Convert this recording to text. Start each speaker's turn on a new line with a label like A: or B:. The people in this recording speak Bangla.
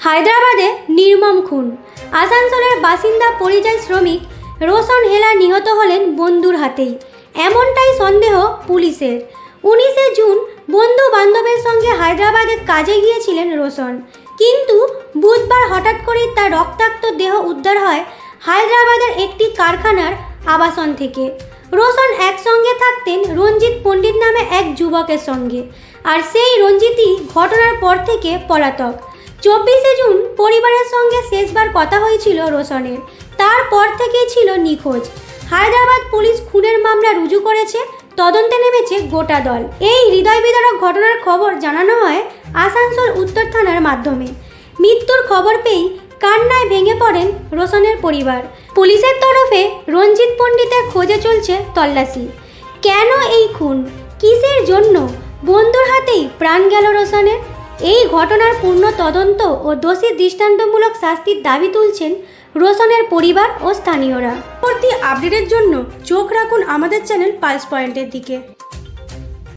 A: হায়দ্রাবাদে নির্মম খুন। আসানসোলের বাসিন্দা পরিযায়ী শ্রমিক রোশন হেলা নিহত হলেন বন্ধুর হাতেই, এমনটাই সন্দেহ পুলিশের। 19শে জুন বন্ধু বান্ধবের সঙ্গে হায়দ্রাবাদে কাজে গিয়েছিলেন রোশন, কিন্তু বুধবার হঠাৎ করেই তার রক্তাক্ত দেহ উদ্ধার হয় হায়দ্রাবাদের একটি কারখানার আবাসন থেকে। রোশন একসঙ্গে থাকতেন রঞ্জিত পণ্ডিত নামে এক যুবকের সঙ্গে, আর সেই রঞ্জিতই ঘটনার পর থেকে পলাতক। 24শে জুন পরিবারের সঙ্গে শেষবার কথা হয়েছিল রোশনের, তারপর থেকেই ছিল নিখোঁজ। হায়দ্রাবাদ পুলিশ খুনের মামলা রুজু করেছে, তদন্তে নেমেছে গোটা দল। এই হৃদয় বিদারক ঘটনার খবর জানানো হয় আসানসোল উত্তর থানার মাধ্যমে। মৃত্যুর খবর পেয়েই কান্নায় ভেঙে পড়েন রোশনের পরিবার। পুলিশের তরফে রঞ্জিত পণ্ডিতের খোঁজে চলছে তল্লাশি। কেন এই খুন, কিসের জন্য, বন্ধুর হাতেই প্রাণ গেল রোশনের? এই ঘটনার পূর্ণ তদন্ত ও দোষী দৃষ্টান্তমূলক শাস্তির দাবি তুলছেন রোশনের পরিবার ও স্থানীয়রা। পরবর্তী আপডেটের জন্য চোখ রাখুন আমাদের চ্যানেল পালস পয়েন্টের দিকে।